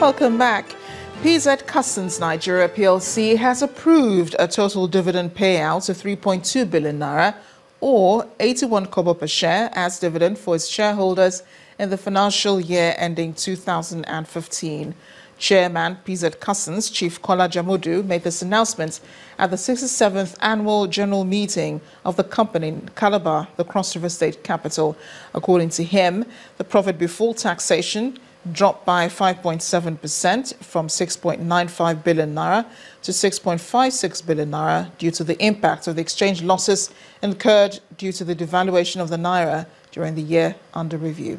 Welcome back. PZ Cussons Nigeria PLC has approved a total dividend payout of 3.2 billion naira or 81 kobo per share as dividend for its shareholders in the financial year ending 2015. Chairman PZ Cussons, Chief Kola Jamudu, made this announcement at the 67th Annual General Meeting of the company in Calabar, the Cross River State capital. According to him, the profit before taxation dropped by 5.7% from 6.95 billion naira to 6.56 billion naira due to the impact of the exchange losses incurred due to the devaluation of the naira during the year under review.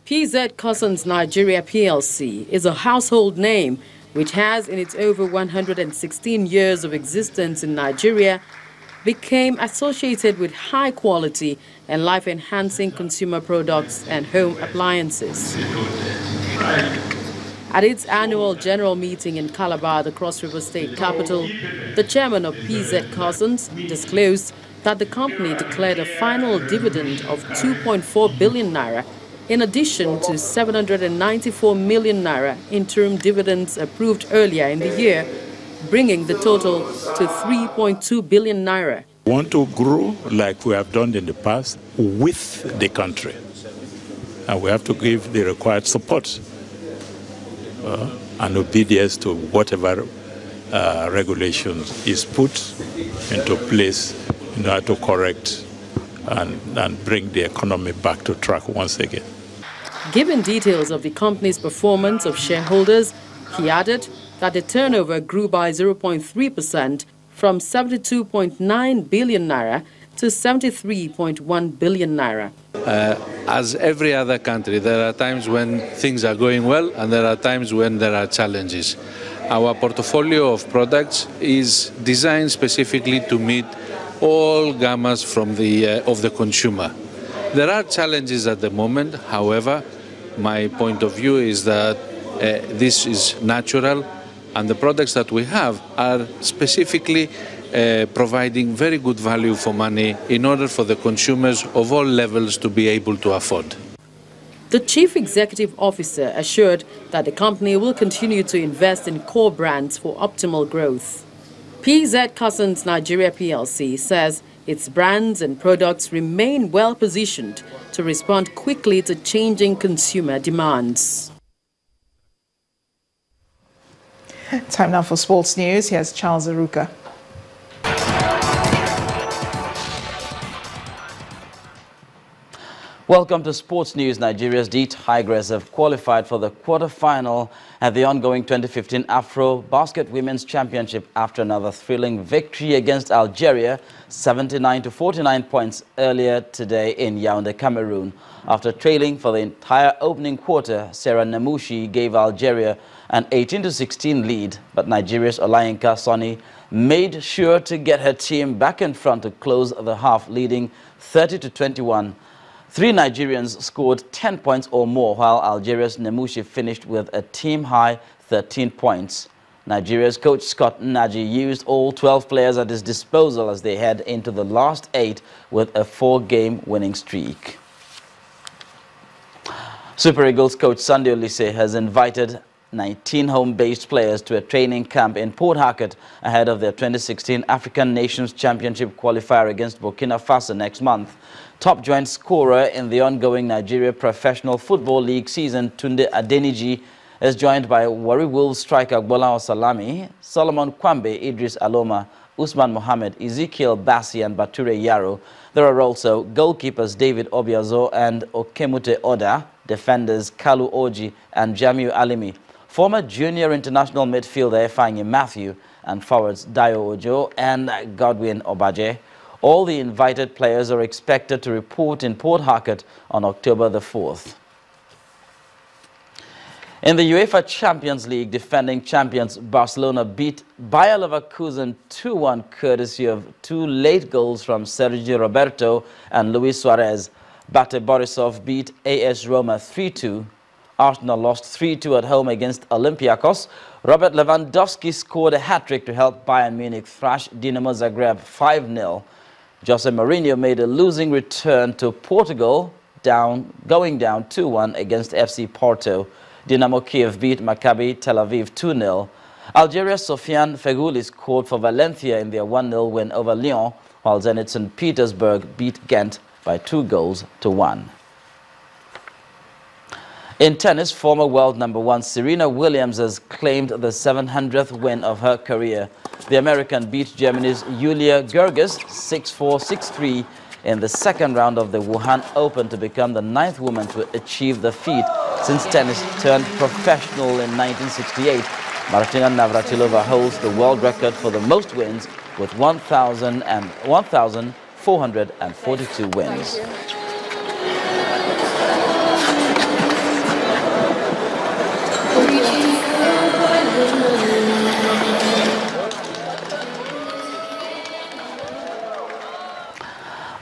PZ Cussons Nigeria PLC is a household name which has, in its over 116 years of existence in Nigeria, became associated with high quality and life-enhancing consumer products and home appliances. At its annual general meeting in Calabar, the Cross River State capital, the chairman of PZ Cussons disclosed that the company declared a final dividend of 2.4 billion naira in addition to 794 million naira interim dividends approved earlier in the year, bringing the total to 3.2 billion naira. We want to grow like we have done in the past with the country. And we have to give the required support and obedience to whatever regulations is put into place in order to correct and bring the economy back to track once again. Given details of the company's performance of shareholders, he added that the turnover grew by 0.3% from 72.9 billion naira to 73.1 billion naira. As every other country, there are times when things are going well and there are times when there are challenges. Our portfolio of products is designed specifically to meet all gammas from of the consumer. There are challenges at the moment. However, my point of view is that this is natural, and the products that we have are specifically providing very good value for money in order for the consumers of all levels to be able to afford. The chief executive officer assured that the company will continue to invest in core brands for optimal growth. PZ Cussons Nigeria PLC says its brands and products remain well positioned to respond quickly to changing consumer demands. Time now for sports news. Here's Charles Aruka. Welcome to Sports News. Nigeria's D Tigers have qualified for the quarter-final at the ongoing 2015 Afrobasket Women's Championship after another thrilling victory against Algeria, 79-49 points earlier today in Yaoundé, Cameroon. After trailing for the entire opening quarter, Sarah Nemushi gave Algeria an 18-16 lead, but Nigeria's Olayinka Sonny made sure to get her team back in front to close the half, leading 30-21. Three Nigerians scored 10 points or more, while Algeria's Nemushi finished with a team-high 13 points. Nigeria's coach Scott Naji used all 12 players at his disposal as they head into the last 8 with a 4-game winning streak. Super Eagles coach Sunday Olise has invited 19 home-based players to a training camp in Port Harcourt ahead of their 2016 African Nations Championship qualifier against Burkina Faso next month. Top joint scorer in the ongoing Nigeria Professional Football League season, Tunde Adeniji, is joined by Warri Wolves striker Gbola Osalami, Solomon Kwambe, Idris Aloma, Usman Mohammed, Ezekiel Bassi and Bature Yaro. There are also goalkeepers David Obiazo and Okemute Oda, defenders Kalu Oji and Jamiu Alimi, former junior international midfielder Efanyi Matthew, and forwards Dayo Ojo and Godwin Obaje. All the invited players are expected to report in Port Harcourt on October the 4th. In the UEFA Champions League, defending champions Barcelona beat Bayer Leverkusen 2-1 courtesy of 2 late goals from Sergio Roberto and Luis Suarez. Bate Borisov beat AS Roma 3-2. Arsenal lost 3-2 at home against Olympiacos. Robert Lewandowski scored a hat-trick to help Bayern Munich thrash Dinamo Zagreb 5-0. Jose Mourinho made a losing return to Portugal, going down 2-1 against FC Porto. Dynamo Kiev beat Maccabi Tel Aviv 2-0. Algeria's Sofiane Feghouli scored for Valencia in their 1-0 win over Lyon, while Zenit St. Petersburg beat Ghent by 2-1. In tennis, former world #1 Serena Williams has claimed the 700th win of her career. The American beat Germany's Julia Gerges 6-4, 6-3 in the second round of the Wuhan Open to become the 9th woman to achieve the feat since tennis turned professional in 1968. Martina Navratilova holds the world record for the most wins with 1,442 wins.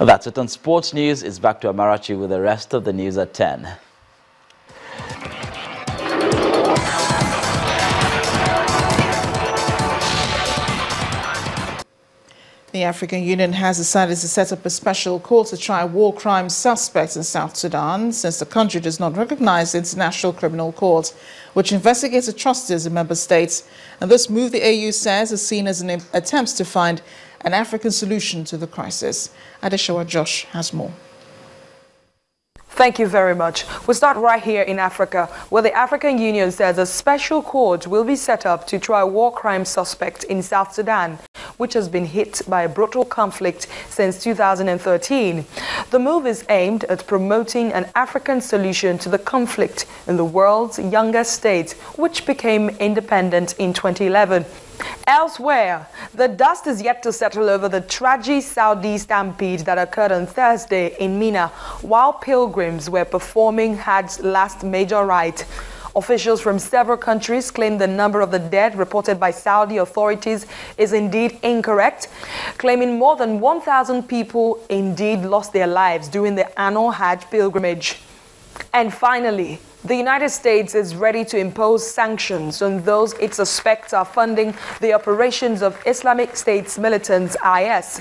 That's it on Sports News. It's back to Amarachi with the rest of the news at 10. The African Union has decided to set up a special court to try war crime suspects in South Sudan, since the country does not recognize the International Criminal Court, which investigates atrocities in member states. And this move, the AU says, is seen as an attempt to find an African solution to the crisis. Adeshawa Josh has more. Thank you very much. We'll start right here in Africa, where the African Union says a special court will be set up to try war crime suspects in South Sudan, which has been hit by a brutal conflict since 2013. The move is aimed at promoting an African solution to the conflict in the world's youngest state, which became independent in 2011. Elsewhere, the dust is yet to settle over the tragic Saudi stampede that occurred on Thursday in Mina while pilgrims were performing Hajj's last major rite. Officials from several countries claim the number of the dead reported by Saudi authorities is indeed incorrect, claiming more than 1,000 people indeed lost their lives during the annual Hajj pilgrimage. And finally, the United States is ready to impose sanctions on those it suspects are funding the operations of Islamic State's militants IS.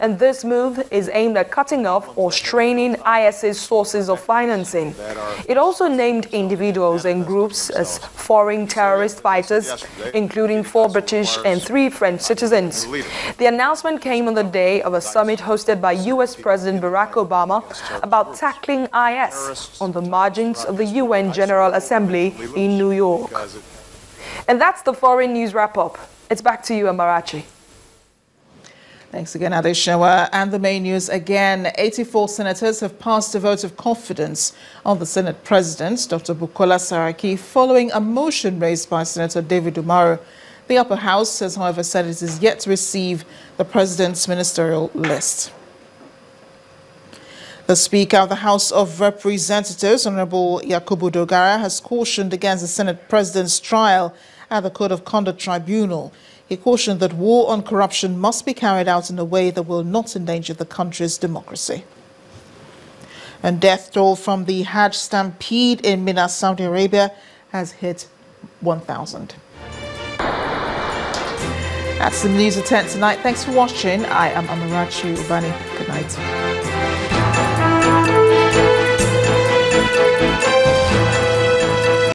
And this move is aimed at cutting off or straining IS's sources of financing. It also named individuals and groups as foreign terrorist fighters, including 4 British and 3 French citizens. The announcement came on the day of a summit hosted by US President Barack Obama about tackling IS on the margins of the UN General Assembly in New York. And that's the foreign news wrap-up. It's back to you, Amarachi. Thanks again, Adeshawa. And the main news again, 84 senators have passed a vote of confidence on the Senate President, Dr. Bukola Saraki, following a motion raised by Senator David Umaru. The upper house says, however, Senate is yet to receive the President's ministerial list. The Speaker of the House of Representatives, Honorable Yakubu Dogara, has cautioned against the Senate President's trial at the Code of Conduct Tribunal. He cautioned that war on corruption must be carried out in a way that will not endanger the country's democracy. And death toll from the Hajj stampede in Mina, Saudi Arabia has hit 1,000. That's the news at 10 tonight. Thanks for watching. I am Amarachi Ubani. Good night.